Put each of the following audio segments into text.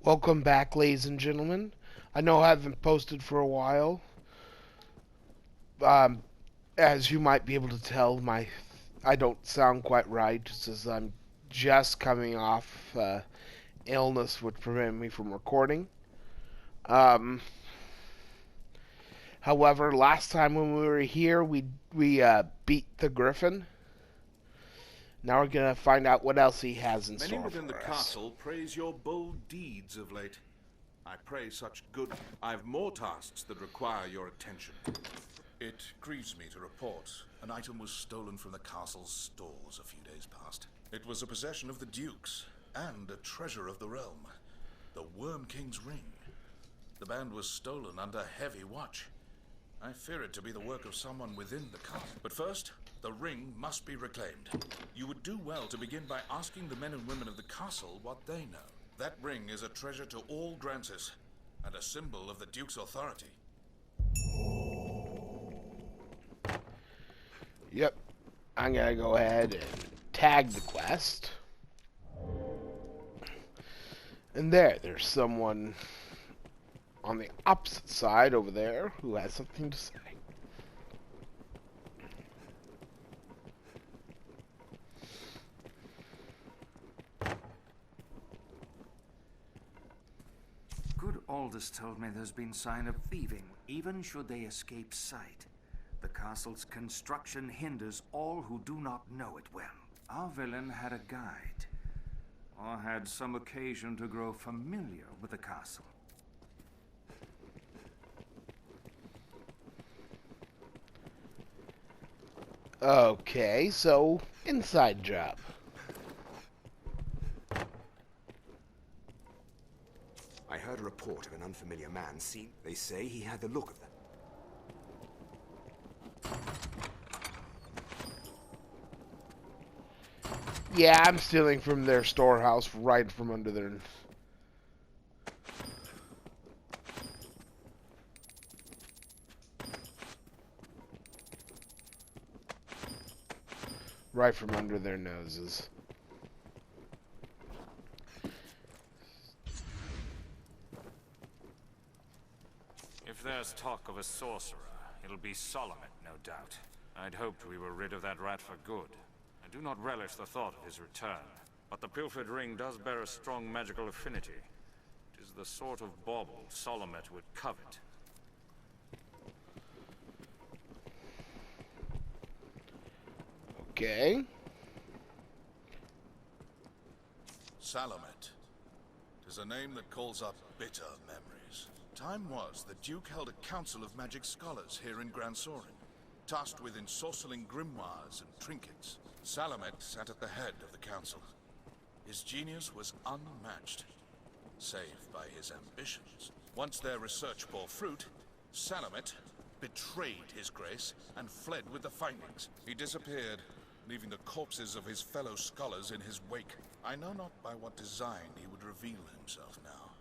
Welcome back, ladies and gentlemen. I know I haven't posted for a while. Um, as you might be able to tell, I don't sound quite right, just as I'm just coming off illness, which prevented me from recording. Um, However, last time when we were here, we beat the Griffin. Now we're gonna find out what else he has in Many store within the for us. castle praise your bold deeds of late. I pray such good. I've more tasks that require your attention. It grieves me to report an item was stolen from the castle's stores a few days past. It was a possession of the Duke's and a treasure of the realm, the Worm King's ring. The band was stolen under heavy watch. I fear it to be the work of someone within the castle. But first, the ring must be reclaimed. You would do well to begin by asking the men and women of the castle what they know. That ring is a treasure to all Grancis, and a symbol of the Duke's authority. Yep. I'm gonna go ahead and tag the quest. And there's someone on the opposite side over there who has something to say. Good Aldous told me there's been sign of thieving, even should they escape sight. The castle's construction hinders all who do not know it well. Our villain had a guide, or had some occasion to grow familiar with the castle. Okay, so inside job. I heard a report of an unfamiliar man seen. They say he had the look of them. Yeah, I'm stealing from their storehouse right from under their... right from under their noses. If there's talk of a sorcerer, it'll be Solomon, no doubt. I'd hoped we were rid of that rat for good. I do not relish the thought of his return, but the pilfered ring does bear a strong magical affinity. It is the sort of bauble Solomon would covet. Okay. Salamet. Tis a name that calls up bitter memories. Time was the Duke held a council of magic scholars here in Gran Sorin, tasked with ensorceling grimoires and trinkets. Salamet sat at the head of the council. His genius was unmatched, save by his ambitions. Once their research bore fruit, Salamet betrayed his grace and fled with the findings. He disappeared, leaving the corpses of his fellow scholars in his wake. I know not by what design he would reveal himself now.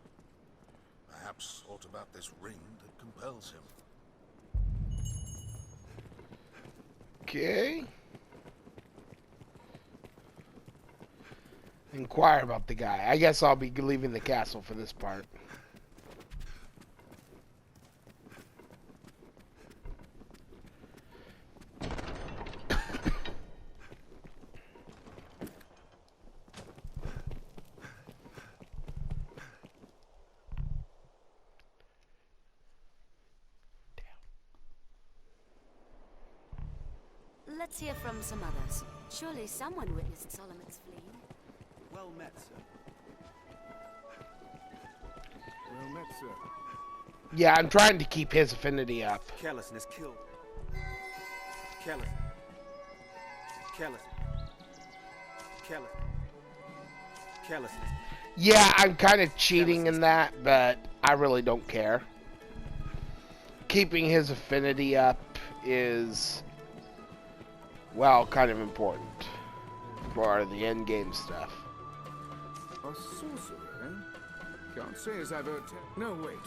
Perhaps aught about this ring that compels him. Okay. Inquire about the guy. I guess I'll be leaving the castle for this part. Let's hear from some others. Surely someone witnessed Solomon's fleeing. Well met, sir. Well met, sir. Yeah, I'm trying to keep his affinity up. Carelessness killed. Careless. Careless. Careless. Carelessness. Yeah, I'm kind of cheating in that, but I really don't care. Keeping his affinity up is, well, kind of important for the end game stuff. A sorcerer, eh? Can't say as I've heard. No, wait.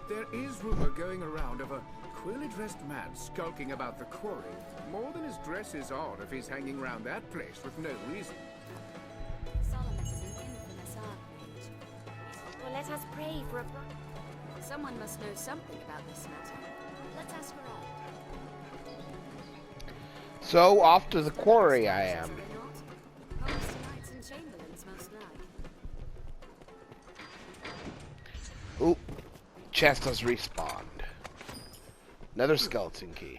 There is rumor going around of a queerly dressed man skulking about the quarry. More than his dress is odd if he's hanging around that place with no reason. Solomon is an infamous archmage. Let us pray for a... Someone must know something about this matter. Let's ask around. So, off to the quarry I am. Holmes, knights, and chamberlains most like. Oop. Chest has respawned. Another skeleton key.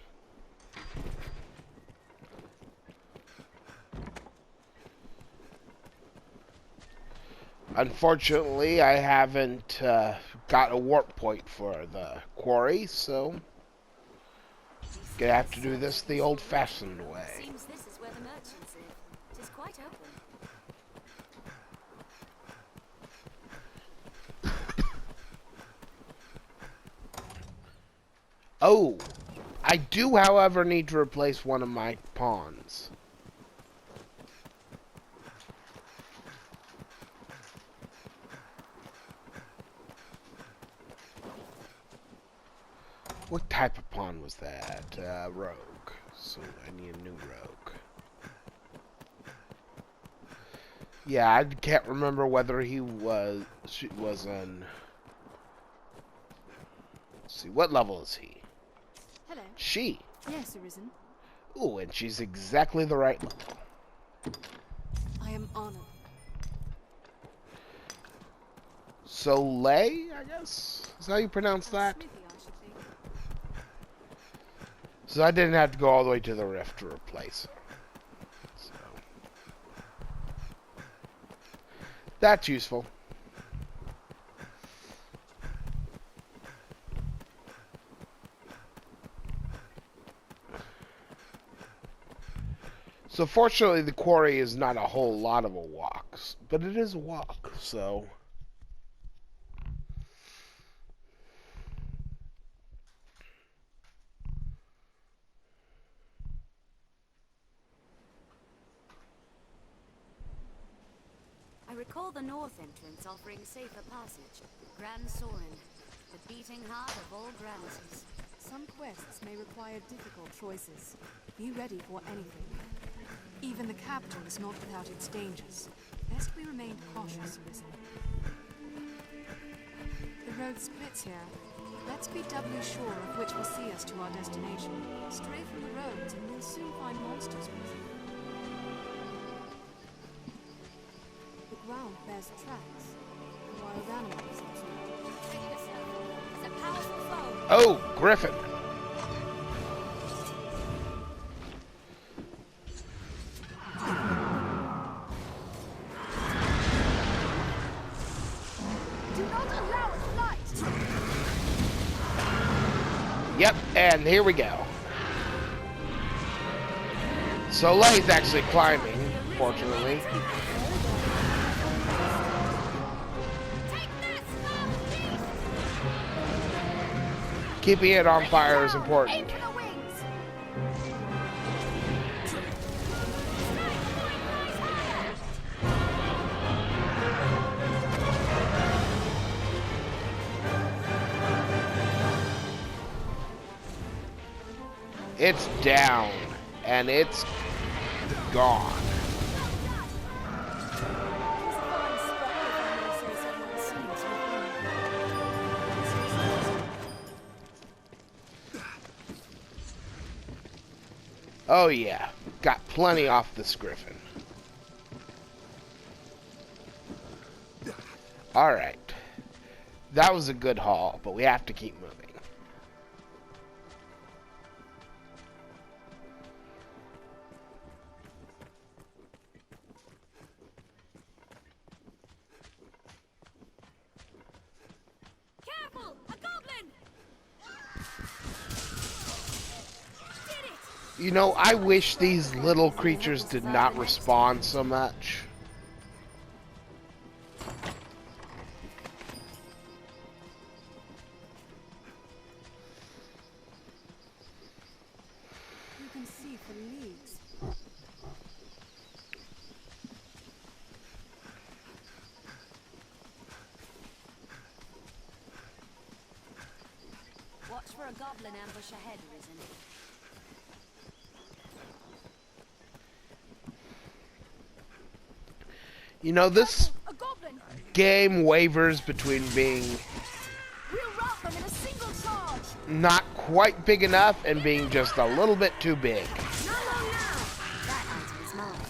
Unfortunately, I haven't got a warp point for the quarry, so gonna have to do this the old-fashioned way. Seems this is where the merchants live. It is quite open. Oh, I do, however, need to replace one of my pawns. What type of pawn was that? Rogue. So I need a new rogue. Yeah, I can't remember whether she was an... Let's see, what level is he? Hello. She. Yes, Arisen. Ooh, and she's exactly the right level. I am honored. Soleil, I guess? Is how you pronounce that? Smithy, I should think. So I didn't have to go all the way to the rift to replace her. So that's useful. So fortunately the quarry is not a whole lot of a walk, but it is a walk, so... I recall the north entrance offering safer passage. Grand Sorin, the beating heart of all Granities. Some quests may require difficult choices. Be ready for anything. Even the capital is not without its dangers. Best we remain cautious, Arisen. The road splits here. Let's be doubly sure of which will see us to our destination. Stray from the roads and we'll soon find monsters with them. The ground bears tracks. Wild animals. It's a powerful foe. Oh, Griffin. Do not allow flight. Yep, and here we go. Soleil's actually climbing, fortunately. Keeping it on fire is important. It's down, and it's gone. Oh yeah, got plenty off this griffin. Alright. That was a good haul, but we have to keep moving. Careful! A goblin! You know, I wish these little creatures did not respawn so much. You can see for leagues. Watch for a goblin ambush ahead, Arisen. You know, this... A goblin! game wavers between being We'll rout them in a single charge. not quite big enough and being just a little bit too big. Not long now. That item is mine.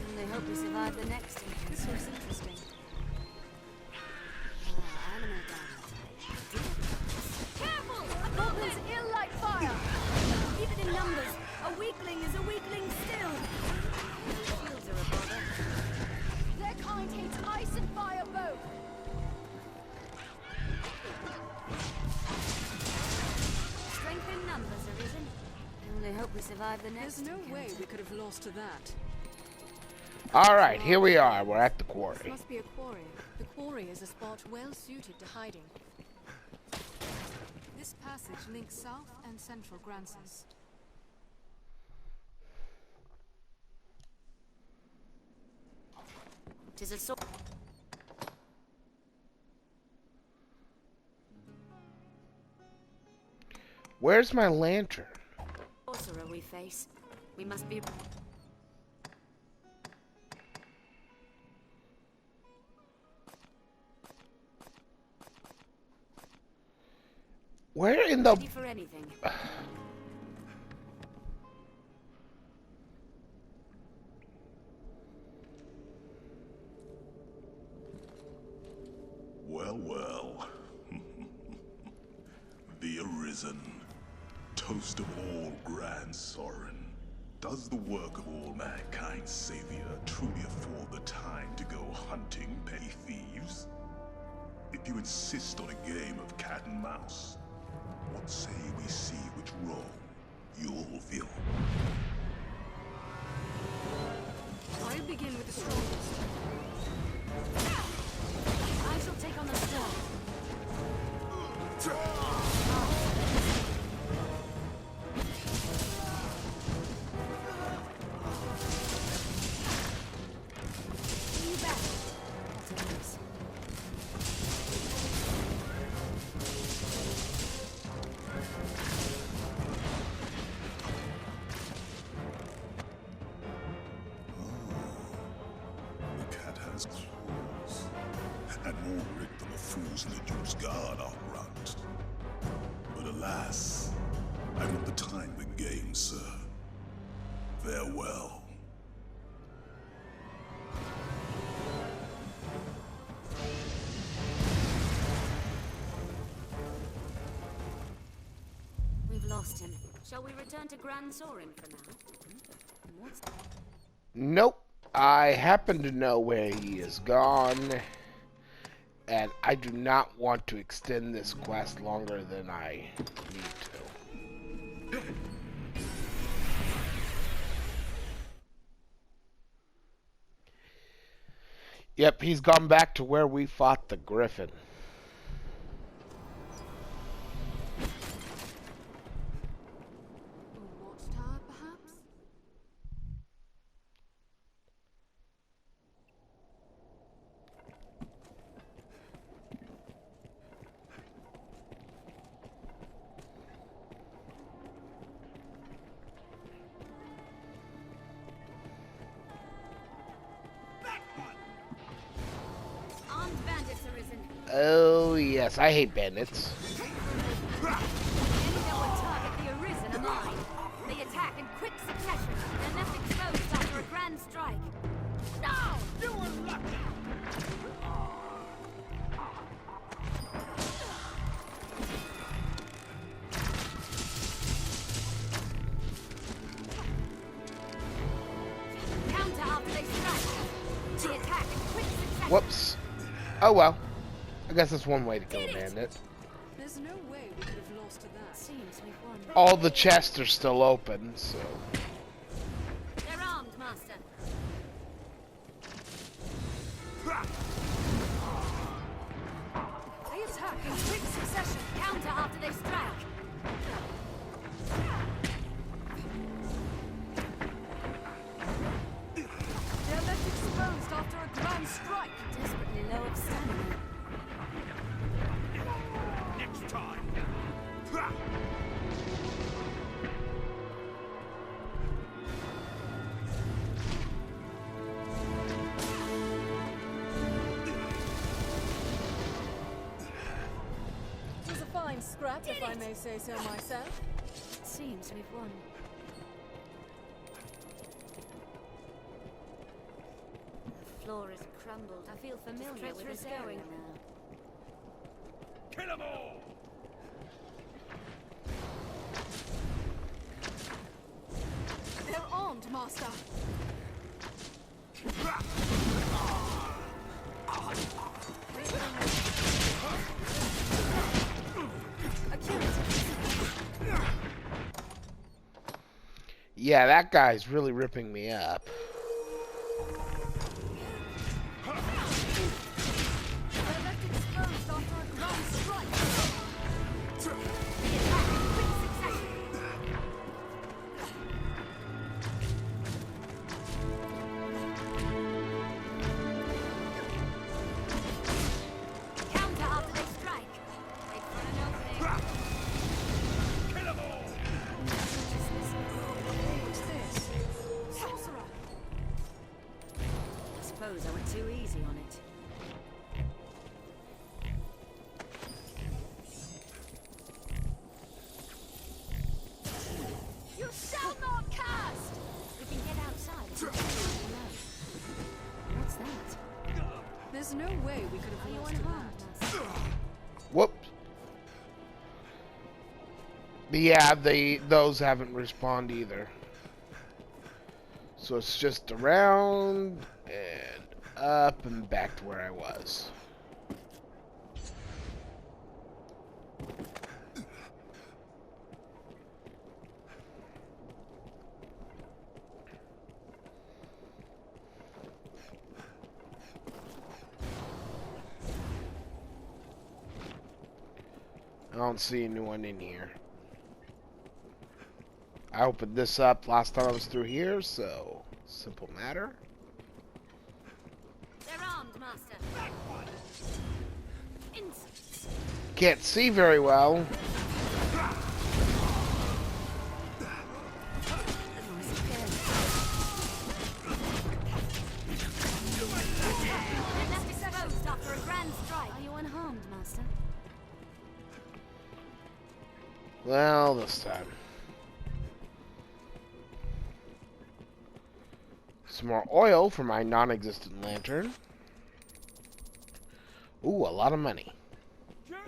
Did it! I hope we survive the next one. This looks interesting. Animal damage. Careful! Goblins ill like fire! Even in numbers, a weakling is a weakling still. Shields are a bother. Their kind hates ice and fire both! Strength in numbers, Arisen. I only hope we survive the next There's no way encounter. we could have lost to that. Alright, here we are. We're at the This quarry. must be a quarry. The quarry is a spot well suited to hiding. This passage links south and central Grancis. Tis a sword. Where's my lantern? Sorcerer we face. We must be. Where in the... Ready for anything. Well, well. The Arisen, toast of all Grand Sorin. Does the work of all mankind's savior truly afford the time to go hunting petty thieves? If you insist on a game of cat and mouse, what say we see which role you'll fill? I'll begin with the strongest. I shall take on the strong. You back. That's a miss. The cat has claws, and more grit than the fools in the Duke's Guard outrunt. But alas, I've not the time to game, sir. Farewell. We've lost him. Shall we return to Grand Sorin for now? And what's that? Nope. I happen to know where he is gone. And I do not want to extend this quest longer than I need to. Yep, he's gone back to where we fought the Griffin. A watchtower, perhaps? Armed bandits Arisen. Oh, yes, I hate bandits. Any that would target the Arisen are mine. They attack in quick succession. They're left exposed after a grand strike. No! You were lucky! Counter after they strike. They attack in quick succession. Whoops. Oh, well. I guess that's one way to kill a bandit. There's no way we could have lost to that. Seems we've won. All the chests are still open, so... They're armed, Master. They attack in quick succession. Counter after they strike. They're left exposed after a grand strike. Desperately low of stamina. Next time. scrap, if I may say so myself. It seems we've won. The floor is crumbled. I feel familiar with this area now. Kill them all! They're armed, Master. Yeah, that guy's really ripping me up. They're left exposed after a grand strike. The attack in quick succession. Counter after they strike. Wait for an opening. Kill them all! What's this? Sorcerer. I suppose I went too easy on it. You shall not cast! We can get outside and take it below. What's that? There's no way we could Are have you lost to unharmed, that. Master? Whoops. Yeah, those haven't respawned either. So it's just around and up and back to where I was. I don't see anyone in here. I opened this up last time I was through here, so simple matter. They're armed, Master. Insults. Can't see very well. They're left exposed after a grand strike. Are you unharmed, Master? Well, this time. Some more oil for my non-existent lantern. Ooh, a lot of money. They're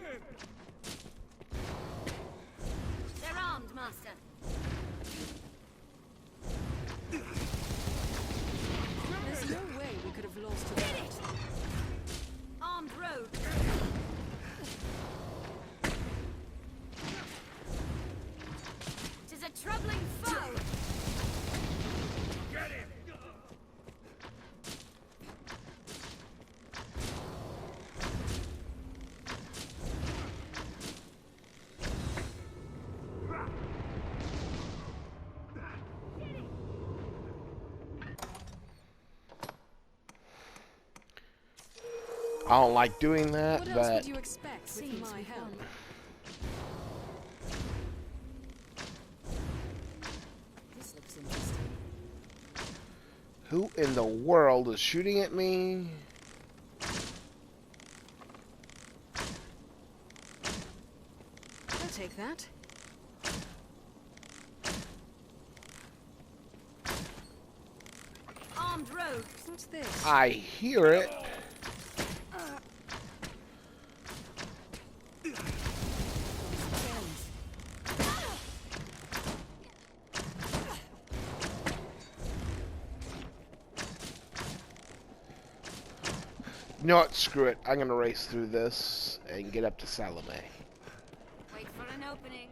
armed, Master. There's no way we could have lost to that. Armed rogue. Tis a troubling foe. Get him! I don't like doing that, What else but would you expect with Seems my we've help? won. This looks interesting. who in the world is shooting at me? I'll take that. Armed rogue. What's this? I hear it. You know what? Screw it. I'm gonna race through this and get up to Salome. Wait for an opening.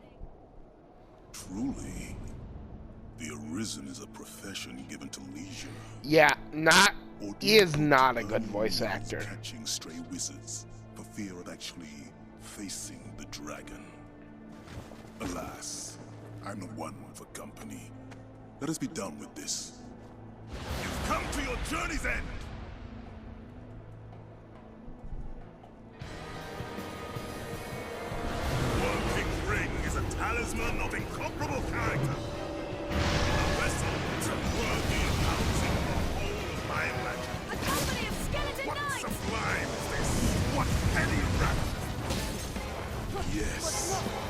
Truly, the Arisen is a profession given to leisure. Yeah, Or do he is you not a earn good voice lives actor. Catching stray wizards for fear of actually facing the dragon. Alas, I'm the one for company. Let us be done with this. You've come to your journey's end! Working Ring is a talisman of incomparable character. A vessel worthy of housing the whole of my magic. A company of skeleton What knights! sublime is this? What heady rapture? Yes,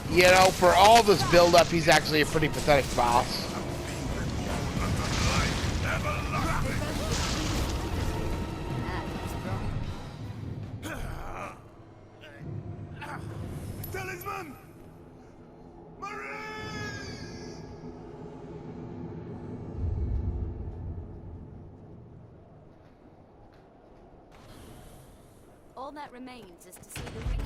You know, for all this build-up, he's actually a pretty pathetic boss. Talisman! All that remains is to see the ring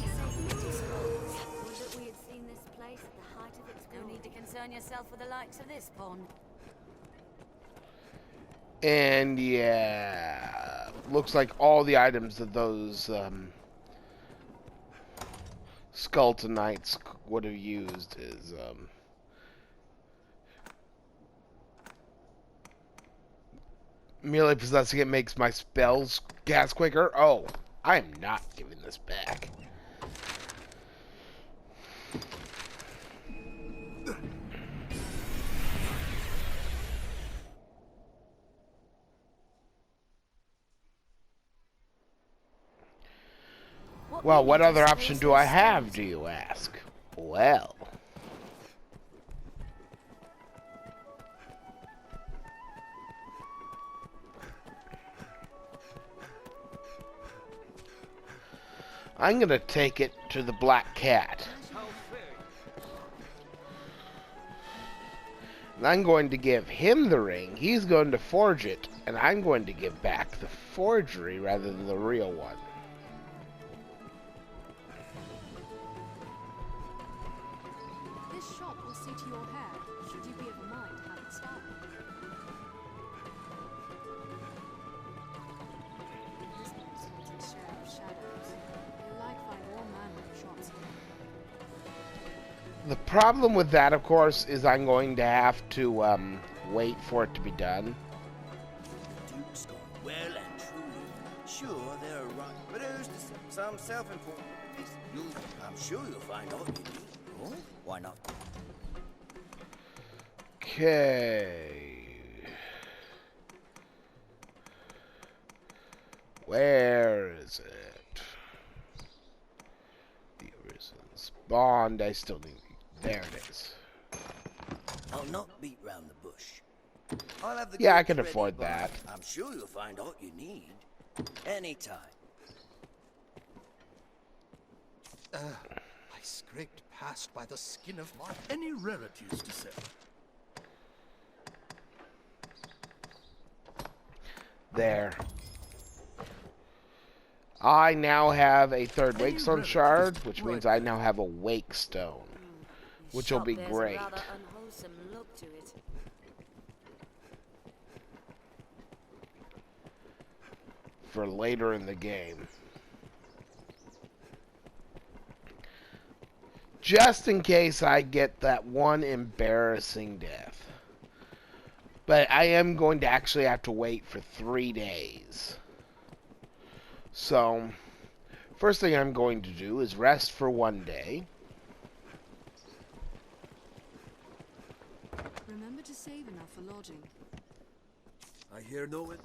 sacred scrolls. Would that we had seen this place at the height of its glory. No need to concern yourself with the likes of this pond. And yeah, looks like all the items that those skeleton knights would have used is merely possessing it makes my spells cast quicker. Oh, I am not giving this back. Well, what other option do I have, do you ask? Well, I'm gonna take it to the Black Cat. And I'm going to give him the ring, he's going to forge it, and I'm going to give back the forgery rather than the real one. This shop will suit your hair, should you be of a mind to have it styled. This exalted share of shadows. You'll like find all manner of shops here. The problem with that, of course, is I'm going to have to wait for it to be done. Duke's gone well and truly. Sure, they're right, but who's to say? Some self-important piece. I'm sure you'll find all you need. Oh, why not? Okay. Where is it? The Arisen's bond. I still need. There it is. I'll not beat round the bush. I'll have the Yeah, I goods can ready, afford but that. I'm sure you'll find all you need. Anytime. I scraped past by the skin of my... Any rarities to sell? There. I now have a third Wakestone shard, which means I now have a Wake Stone, which will be great. A rather unwholesome look to it. For later in the game. Just in case I get that one embarrassing death. But I am going to actually have to wait for 3 days. So, first thing I'm going to do is rest for 1 day. Remember to save enough for lodging. I hear no one.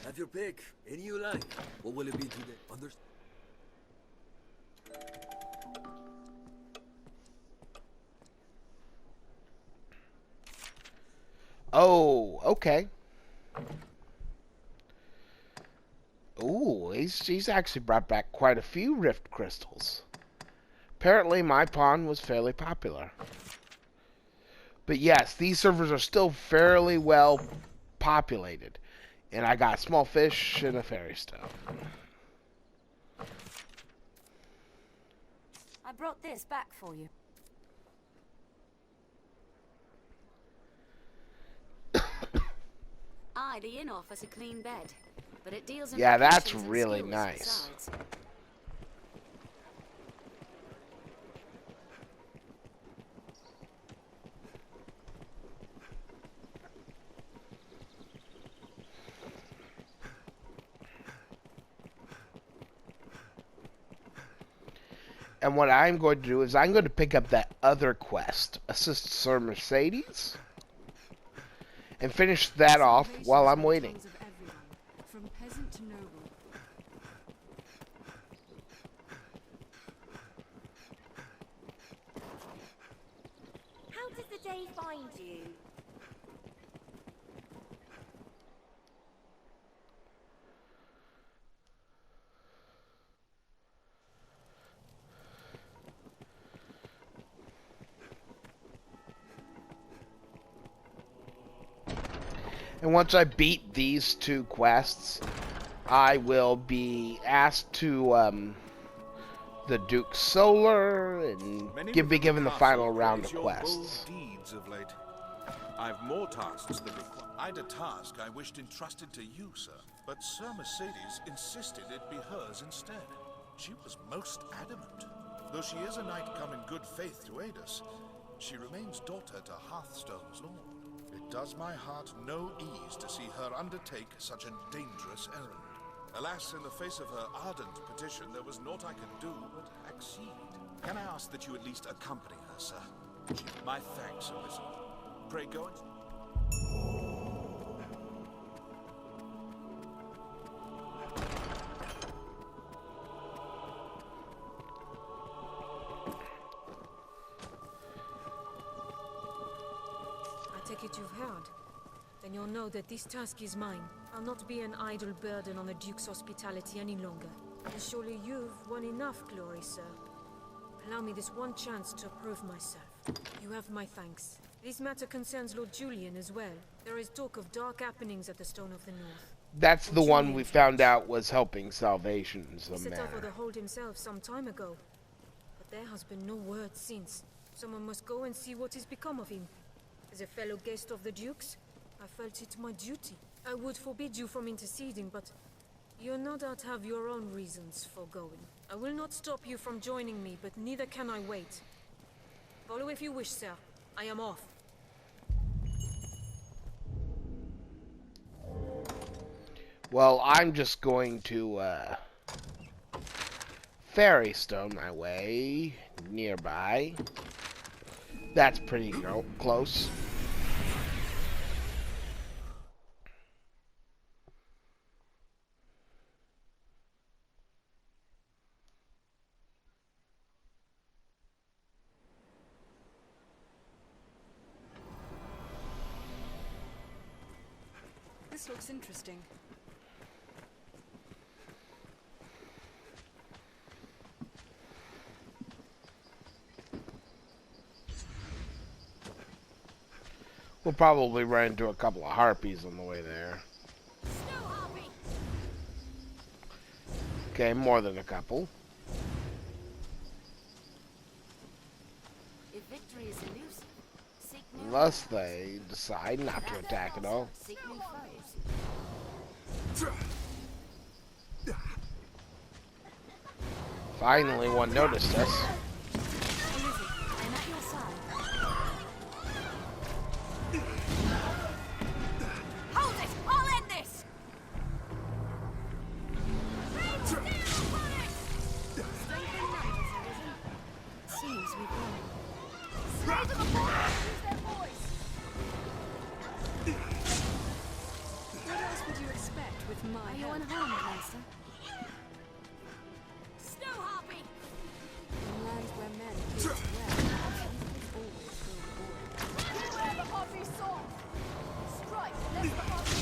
Have your pick. Any you like. What will it be today? Oh, okay. Ooh, he's actually brought back quite a few Rift Crystals. Apparently my pawn was fairly popular. But yes, these servers are still fairly well populated. And I got small fish and a fairy stone. I brought this back for you. Aye, the inn offers a clean bed, but it deals in Yeah, that's locations and really skills nice. besides. And what I'm going to do is I'm going to pick up that other quest, Assist Sir Mercedes, and finish that off while I'm waiting. Of everyone, from peasant to noble. they find you? And once I beat these 2 quests, I will be asked to the Duke's Solar and be given the final round of quests. Deeds of late. I've more tasks that require. I'd a task I wished entrusted to you, sir, but Sir Mercedes insisted it be hers instead. She was most adamant. Though she is a knight come in good faith to aid us, she remains daughter to Hearthstone's lord. It does my heart no ease to see her undertake such a dangerous errand. Alas, in the face of her ardent petition, there was naught I could do but accede. Can I ask that you at least accompany her, sir? My thanks, Arisen. Pray go and... I take it you've heard. Then you'll know that this task is mine. I'll not be an idle burden on the Duke's hospitality any longer. And surely you've won enough glory, sir. Allow me this one chance to prove myself. You have my thanks. This matter concerns Lord Julian as well. There is talk of dark happenings at the Stone of the North. That's the one we found out was helping Salvation. He set out for the hold himself some time ago. But there has been no word since. Someone must go and see what has become of him. As a fellow guest of the Duke's, I felt it my duty. I would forbid you from interceding, but you no doubt have your own reasons for going. I will not stop you from joining me, but neither can I wait. Follow if you wish, sir. I am off. Well, I'm just going to Fairy Stone my way nearby. That's pretty close. This looks interesting. We'll probably run into a couple of harpies on the way there. Okay, more than a couple. If victory is elusive, seek new Unless they decide not to attack at all. seek new foes. Finally, one noticed us. I'm at your side. Hold it! I'll end this! Seems we've won. Slay to the border! Use their voice! What else would you expect with my Are you help? unharmed, Master? Snow Harpy! In lands where men please well, always go forward. Beware the Harpy sword! Strike lest the Harpy...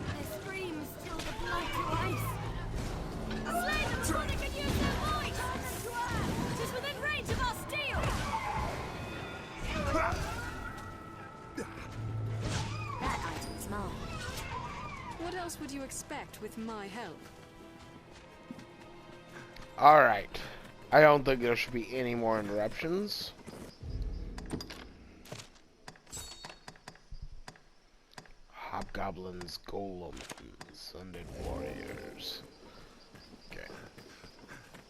Their screams still the blood to ice. Slay them before they can use their voice! It is within range of our steel! That item's mine. What else would you expect with my help? Alright. I don't think there should be any more interruptions. Hobgoblins, golems, undead warriors. Okay.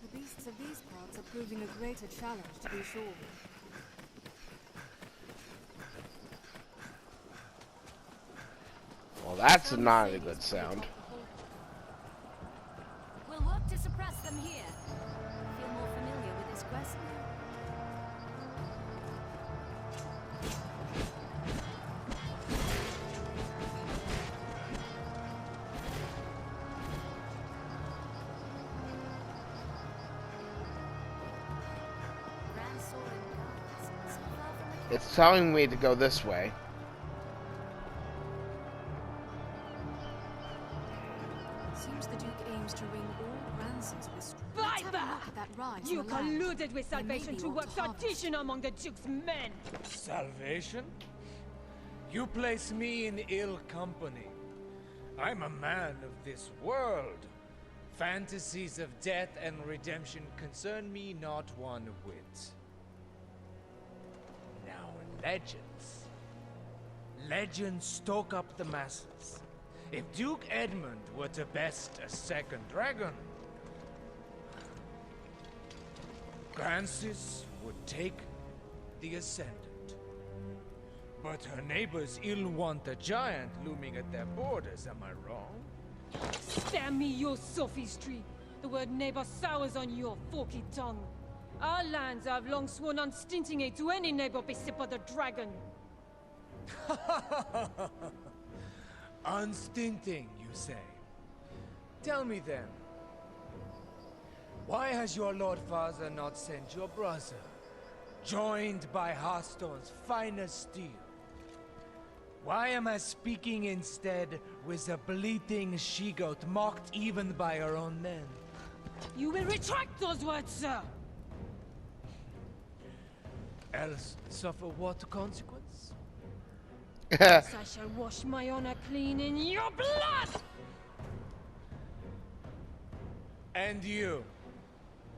The beasts of these parts are proving a greater challenge, to be sure. Well, that's not a good sound. We'll work to suppress them here. I feel more familiar with this quest now. Grand Sorin Guards, so far from the It's telling me to go this way. Seems the Duke aims to ring all grandsons with Viper! Let's have a look at that rise You in the land. colluded with They may Salvation be to on work harvest. sedition among the Duke's men! Salvation? You place me in ill company. I'm a man of this world. Fantasies of death and redemption concern me not one whit. Now, legends. Legends stoke up the masses. If Duke Edmund were to best a second dragon, Francis would take the ascendant. But her neighbors ill want a giant looming at their borders, am I wrong? Spare me your sophistry! The word neighbor sours on your forky tongue. Our lands have long sworn unstinting aid to any neighbor beset by the dragon. Unstinting, you say? Tell me then, why has your Lord Father not sent your brother, joined by Hearthstone's finest steel? Why am I speaking instead with a bleating she-goat mocked even by her own men? You will retract those words, sir! Else suffer what consequence? Yes, I shall wash my honor clean in your blood! And you?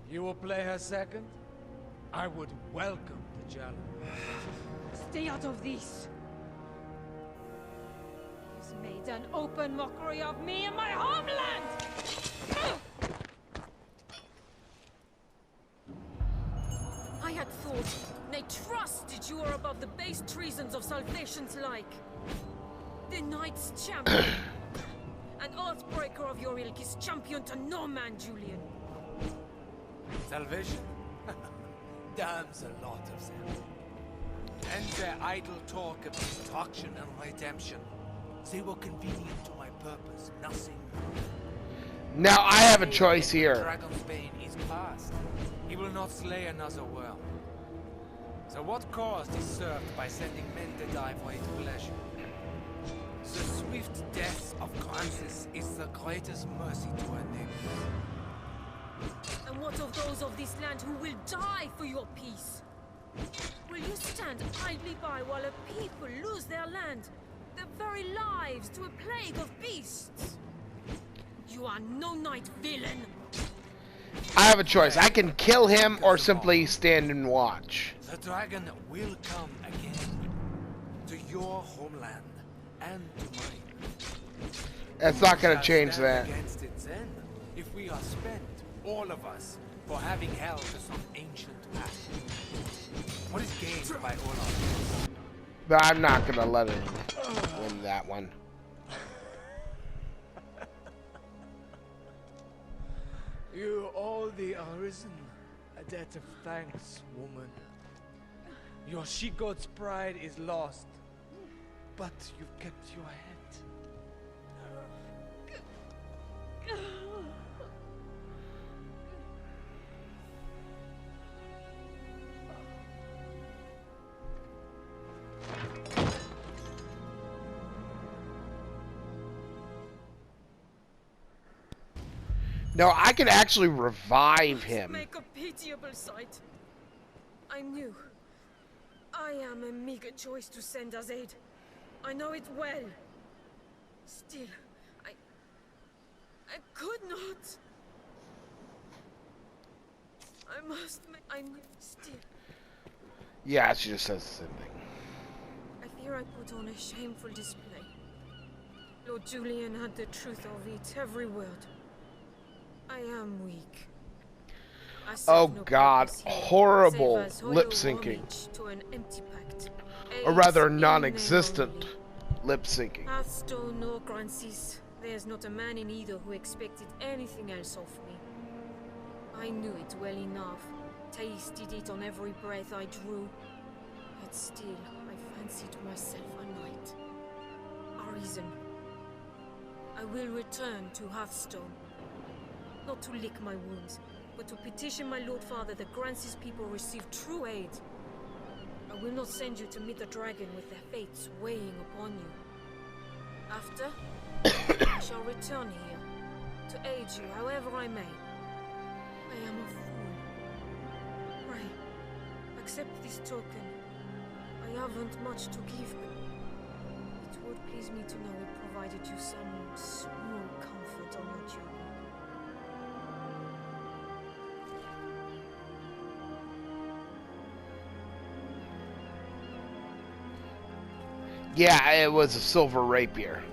You will play her second? I would welcome the challenge. Stay out of this! He's made an open mockery of me and my homeland! I had thought, nay trusted you were above the base treasons of Salvation's like. The Knight's champion. An oathbreaker of your ilk is champion to no man, Julian. Salvation? Damns a lot of them. And their idle talk of destruction and redemption. They were convenient to my purpose, nothing more. Now I have a choice here. Dragon's bane is past. He will not slay another world. So what cause is served by sending men to die for his pleasure? The swift death of Francis is the greatest mercy to our neighbors. And what of those of this land who will die for your peace? Will you stand idly by while a people lose their land, their very lives, to a plague of beasts? You are no knight, villain! I have a choice. I can kill him or simply stand and watch. The dragon will come again. To your homeland and to mine. That's not going to Shall change stand that. Against it then, if we are spent, all of us, for having held to some ancient path. What is gained by all of this? But I'm not going to let him win that one. You owe the Arisen a debt of thanks, woman. Your she-goat's pride is lost, but you've kept your head. No, I can actually revive him. Make a pitiable sight. I knew. I am a meager choice to send as aid. I know it well. Still, I could not. I must make... I knew... Still. Yeah, she just says the same thing. I fear I put on a shameful display. Lord Julian had the truth of it, every word. I am weak. I serve Oh no God, purpose here, horrible save as hollow lip syncing. homage to an empty pact. Or rather, Aids in name non-existent only. lip syncing. Hearthstone or Grancis, there's not a man in either who expected anything else of me. I knew it well enough, tasted it on every breath I drew. Yet still, I fancied myself a knight. Arisen. I will return to Hearthstone. Not to lick my wounds, but to petition my Lord Father that Grancis people receive true aid. I will not send you to meet the dragon with their fates weighing upon you. After, I shall return here to aid you however I may. I am a fool. Pray, accept this token. I haven't much to give, but it would please me to know it provided you some small comfort on your journey. Yeah, it was a silver rapier.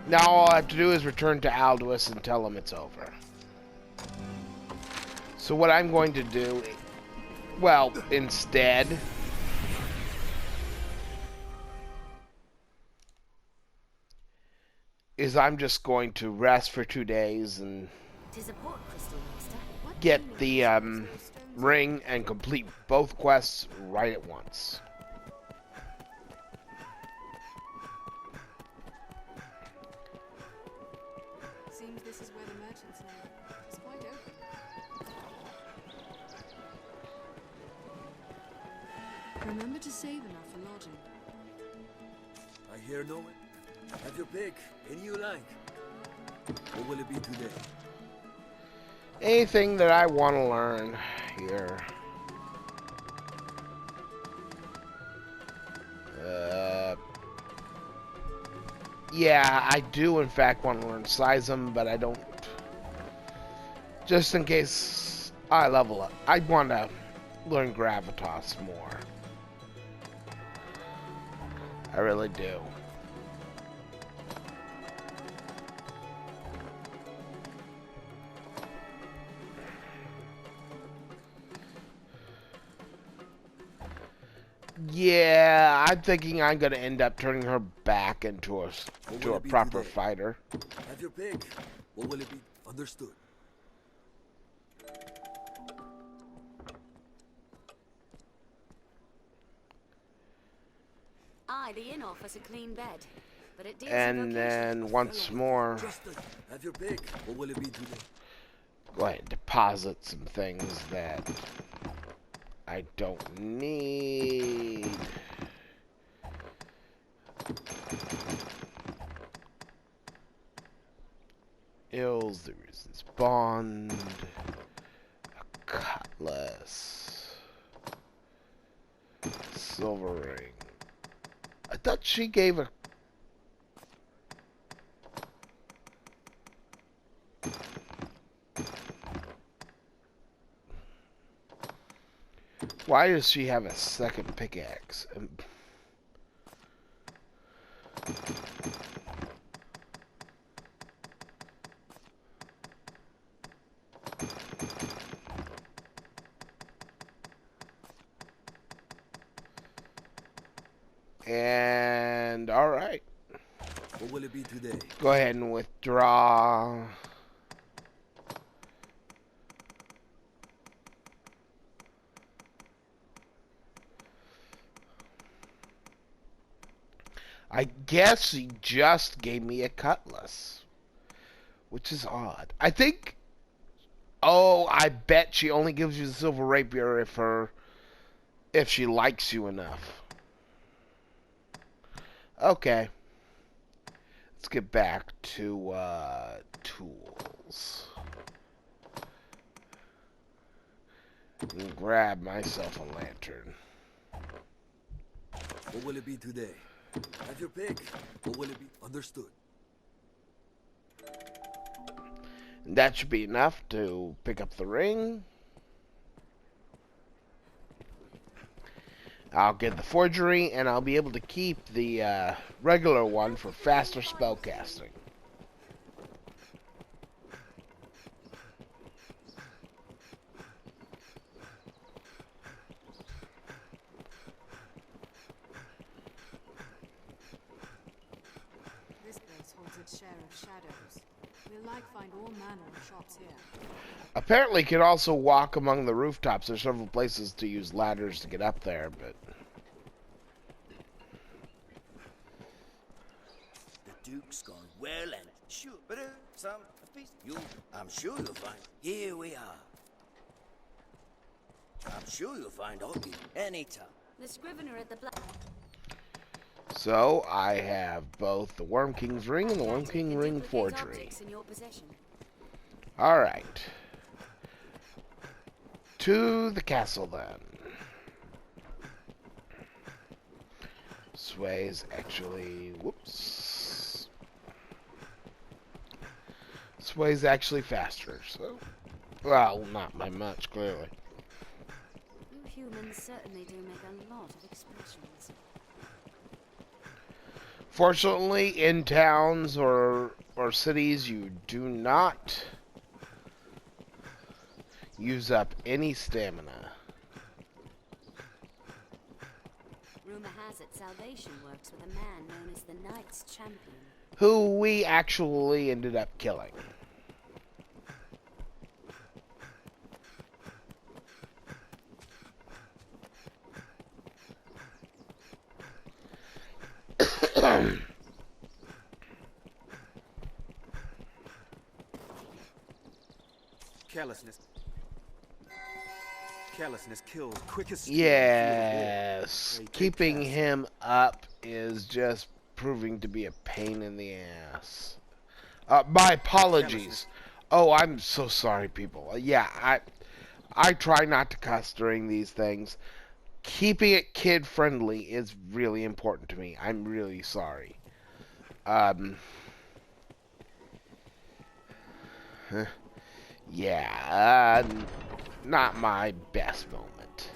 Now all I have to do is return to Alduus and tell him it's over. So what I'm going to do, well, instead, is I'm just going to rest for 2 days and get the ring and complete both quests right at once. Seems this is where the merchants live. It's quite open. Remember to save enough for lodging. I hear no one. Have your pick. Any you like. What will it be today? Anything that I want to learn here. Yeah, I do in fact want to learn Seism, but I don't. Just in case I level up. I want to learn Gravitas more. I really do. Yeah, I'm thinking I'm gonna end up turning her back into a proper fighter. Have your pick. What will it be? Understood. Aye, the inn offers a clean bed, but it deals And then once more, Have your pick. What will it be today? go ahead and deposit some things that I don't need. Ills, the Arisen's bond, a cutlass, silver ring. I thought she gave a. Why does she have a second pickaxe? And all right. What will it be today? Go ahead and withdraw. I guess he just gave me a cutlass, which is odd. I think. Oh, I bet she only gives you the silver rapier if she likes you enough. Okay. Let's get back to tools. And grab myself a lantern. What will it be today? Have your pick. What will it be? Understood. And that should be enough to pick up the ring. I'll get the forgery, and I'll be able to keep the regular one for faster spellcasting. This place holds its share of shadows. We'll find all manner of shops here. Apparently, you can also walk among the rooftops. There's several places to use ladders to get up there, but The Duke's gone well and sure, but I'm sure you'll find. Here we are. I'm sure you'll find all you anytime. The scrivener at the black. So I have both the Worm King's ring and the Worm King ring forgery. In your possession. All right. To the castle then. This way's actually, whoops. This way's actually faster, so, well, not by much, clearly. You humans certainly do make a lot of expressions. Fortunately, in towns or cities, you do not use up any stamina. Rumor has it Salvation works with a man known as the Knight's Champion. Who we actually ended up killing. Carelessness kills quickest. Yes, keeping him up is just proving to be a pain in the ass. My apologies. Oh, I'm so sorry, people. Yeah, I try not to cuss during these things. Keeping it kid-friendly is really important to me. I'm really sorry. Yeah, not my best moment.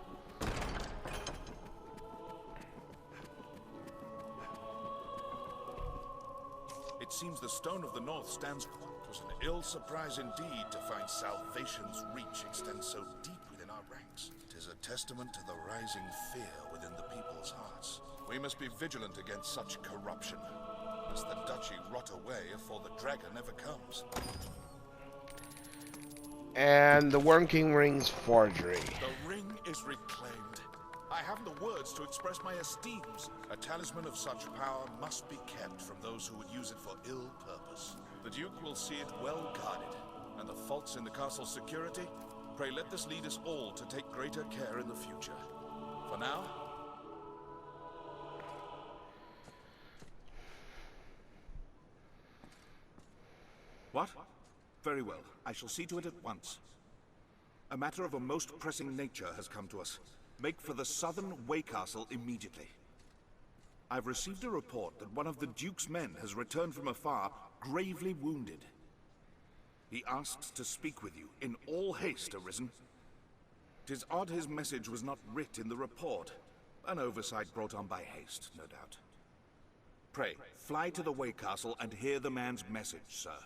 It seems the Stone of the North stands. It was an ill surprise indeed to find Salvation's reach extend so deep within our ranks. It is a testament to the rising fear within the people's hearts. We must be vigilant against such corruption, lest the duchy rot away afore the dragon ever comes. And the Worm King ring's forgery. The ring is reclaimed. I haven't the words to express my esteems. A talisman of such power must be kept from those who would use it for ill purpose. The Duke will see it well guarded, and the faults in the castle's security, pray let this lead us all to take greater care in the future. For now... What? Very well. I shall see to it at once. A matter of a most pressing nature has come to us. Make for the southern Way Castle immediately. I've received a report that one of the Duke's men has returned from afar, gravely wounded. He asks to speak with you in all haste, Arisen. 'Tis odd his message was not writ in the report. An oversight brought on by haste, no doubt. Pray, fly to the Way Castle and hear the man's message, sir.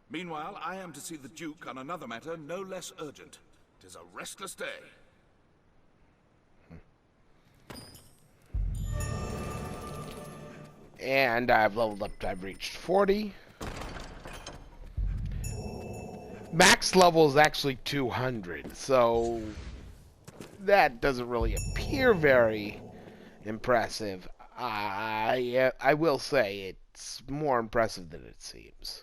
Meanwhile, I am to see the Duke on another matter no less urgent. 'Tis a restless day. And I've leveled up, I've reached 40. Max level is actually 200, so that doesn't really appear very impressive. I will say it's more impressive than it seems.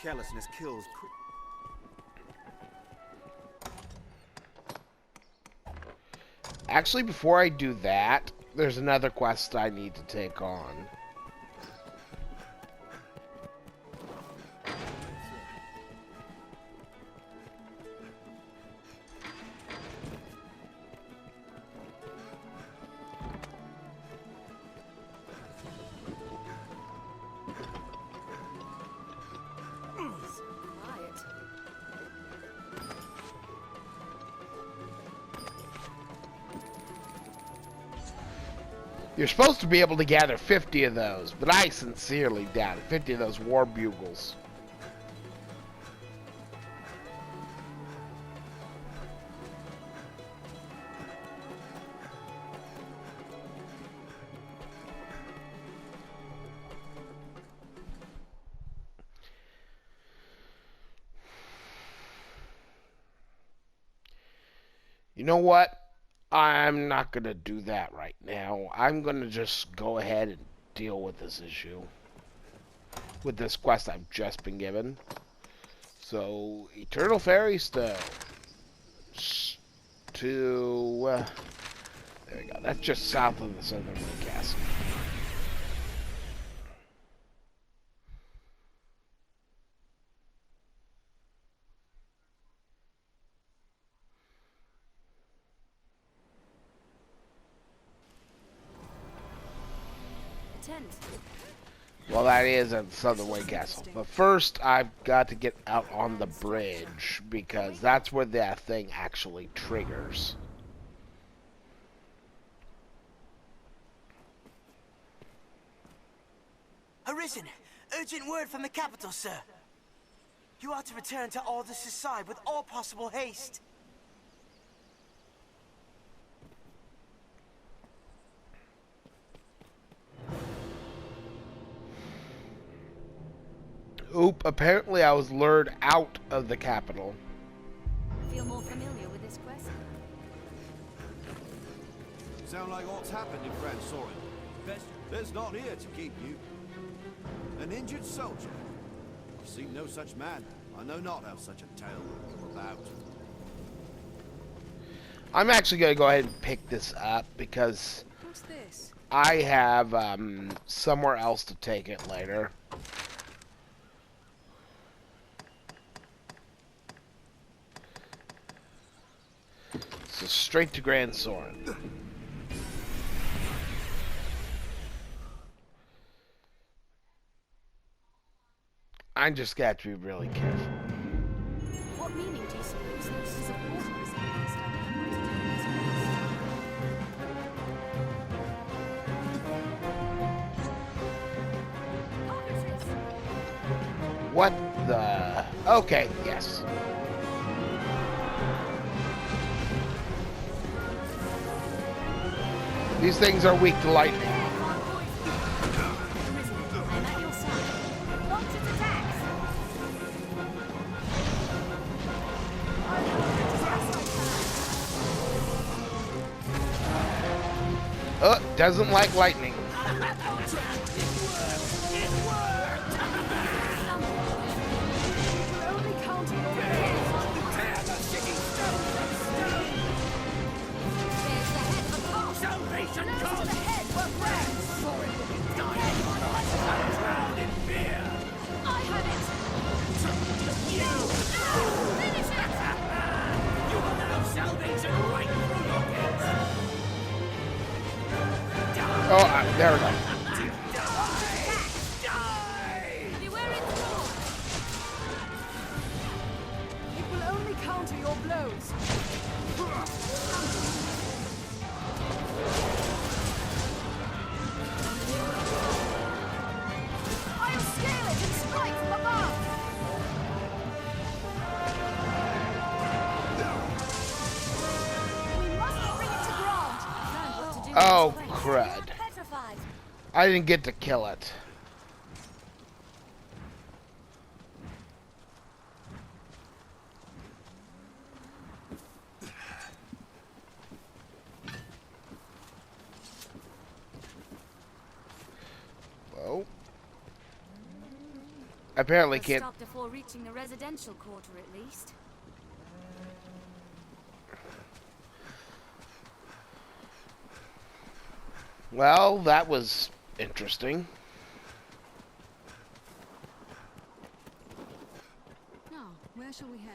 Carelessness kills. Actually, before I do that, there's another quest I need to take on. You're supposed to be able to gather 50 of those, but I sincerely doubt it. 50 of those war bugles. You know what? I'm not gonna do that right now. I'm gonna just go ahead and deal with this issue. With this quest I've just been given. So, Eternal Fairy Stone. To... there we go. That's just south of the Southern Castle. Well, that is at Southern Castle. But first, I've got to get out on the bridge, because that's where that thing actually triggers. Arisen! Urgent word from the capital, sir! You are to return to Aldous' side with all possible haste. Oop, apparently I was lured out of the capital. Feel more familiar with this quest? Sound like what's happened in Grand Sorin. There's not here to keep you. An injured soldier? I've seen no such man. I know not how such a tale would come about. I'm actually going to go ahead and pick this up because What's this? I have somewhere else to take it later. So straight to Grand Sorin. I just got to be really careful. What meaning do you suppose this is? What the... Okay, yes. These things are weak to lightning. Oh, doesn't like lightning. Oh, there we go. It will only counter your blows. I'll scale it and strike from above. We must bring it to ground. Oh, crud. I didn't get to kill it. Well, apparently can't. Stop before reaching the residential quarter, at least. Well, that was interesting. Now, where shall we head?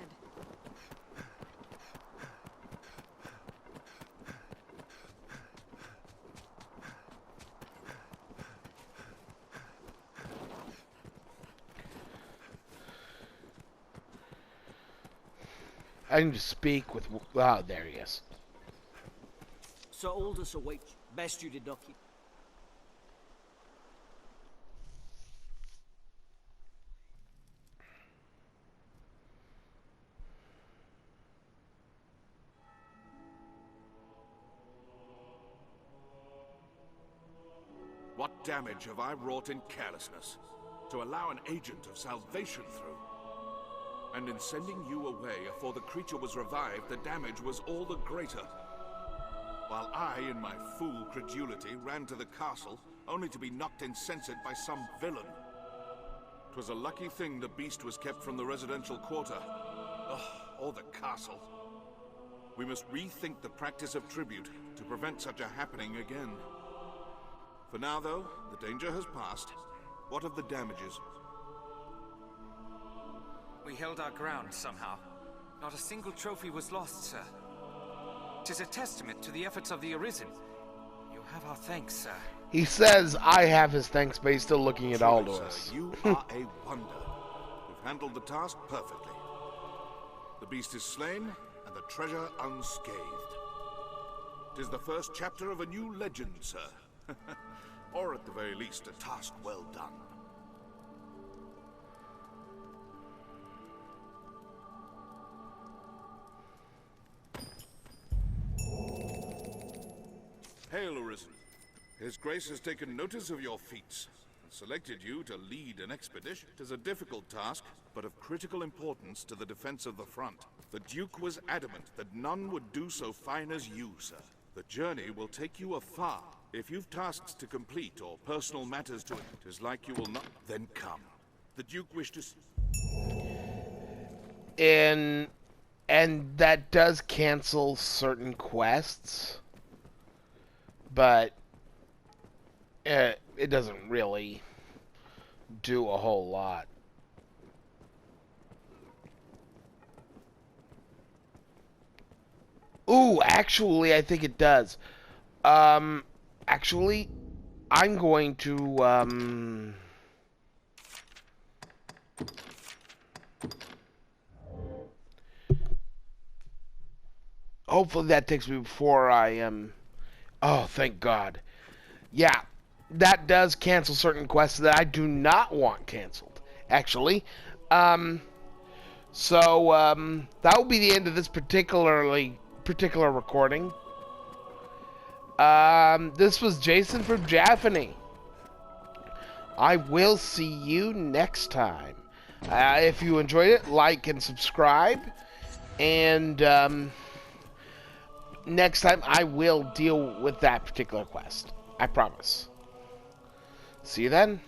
I need to speak with... Oh, there he is. Sir Aldous awaits. Best you did not keep. What damage have I wrought in carelessness to allow an agent of salvation through? And in sending you away afore the creature was revived, the damage was all the greater. while I, in my fool credulity, ran to the castle, only to be knocked insensible by some villain. 'Twas a lucky thing the beast was kept from the residential quarter. Or the castle. We must rethink the practice of tribute to prevent such a happening again. For now, though, the danger has passed. What of the damages? We held our ground somehow. Not a single trophy was lost, sir. 'Tis a testament to the efforts of the Arisen. You have our thanks, sir. He says I have his thanks, but he's still looking at Truly, Aldous. sir, you are a wonder. You've handled the task perfectly. The beast is slain, and the treasure unscathed. 'Tis the first chapter of a new legend, sir. Or at the very least, a task well done. Hail, Arisen. His Grace has taken notice of your feats and selected you to lead an expedition. It is a difficult task, but of critical importance to the defense of the front. The Duke was adamant that none would do so fine as you, sir. The journey will take you afar. If you've tasks to complete or personal matters to it, 'tis like you will not. Then come. The Duke wished to. And that does cancel certain quests, but it doesn't really do a whole lot. Ooh, actually, I think it does. Actually, I'm going to, hopefully that takes me before I am, oh, thank God. Yeah, that does cancel certain quests that I do not want canceled, actually. So, that will be the end of this particular recording. This was Jason from Jaffany. I will see you next time. If you enjoyed it, like and subscribe. And next time I will deal with that particular quest. I promise. See you then.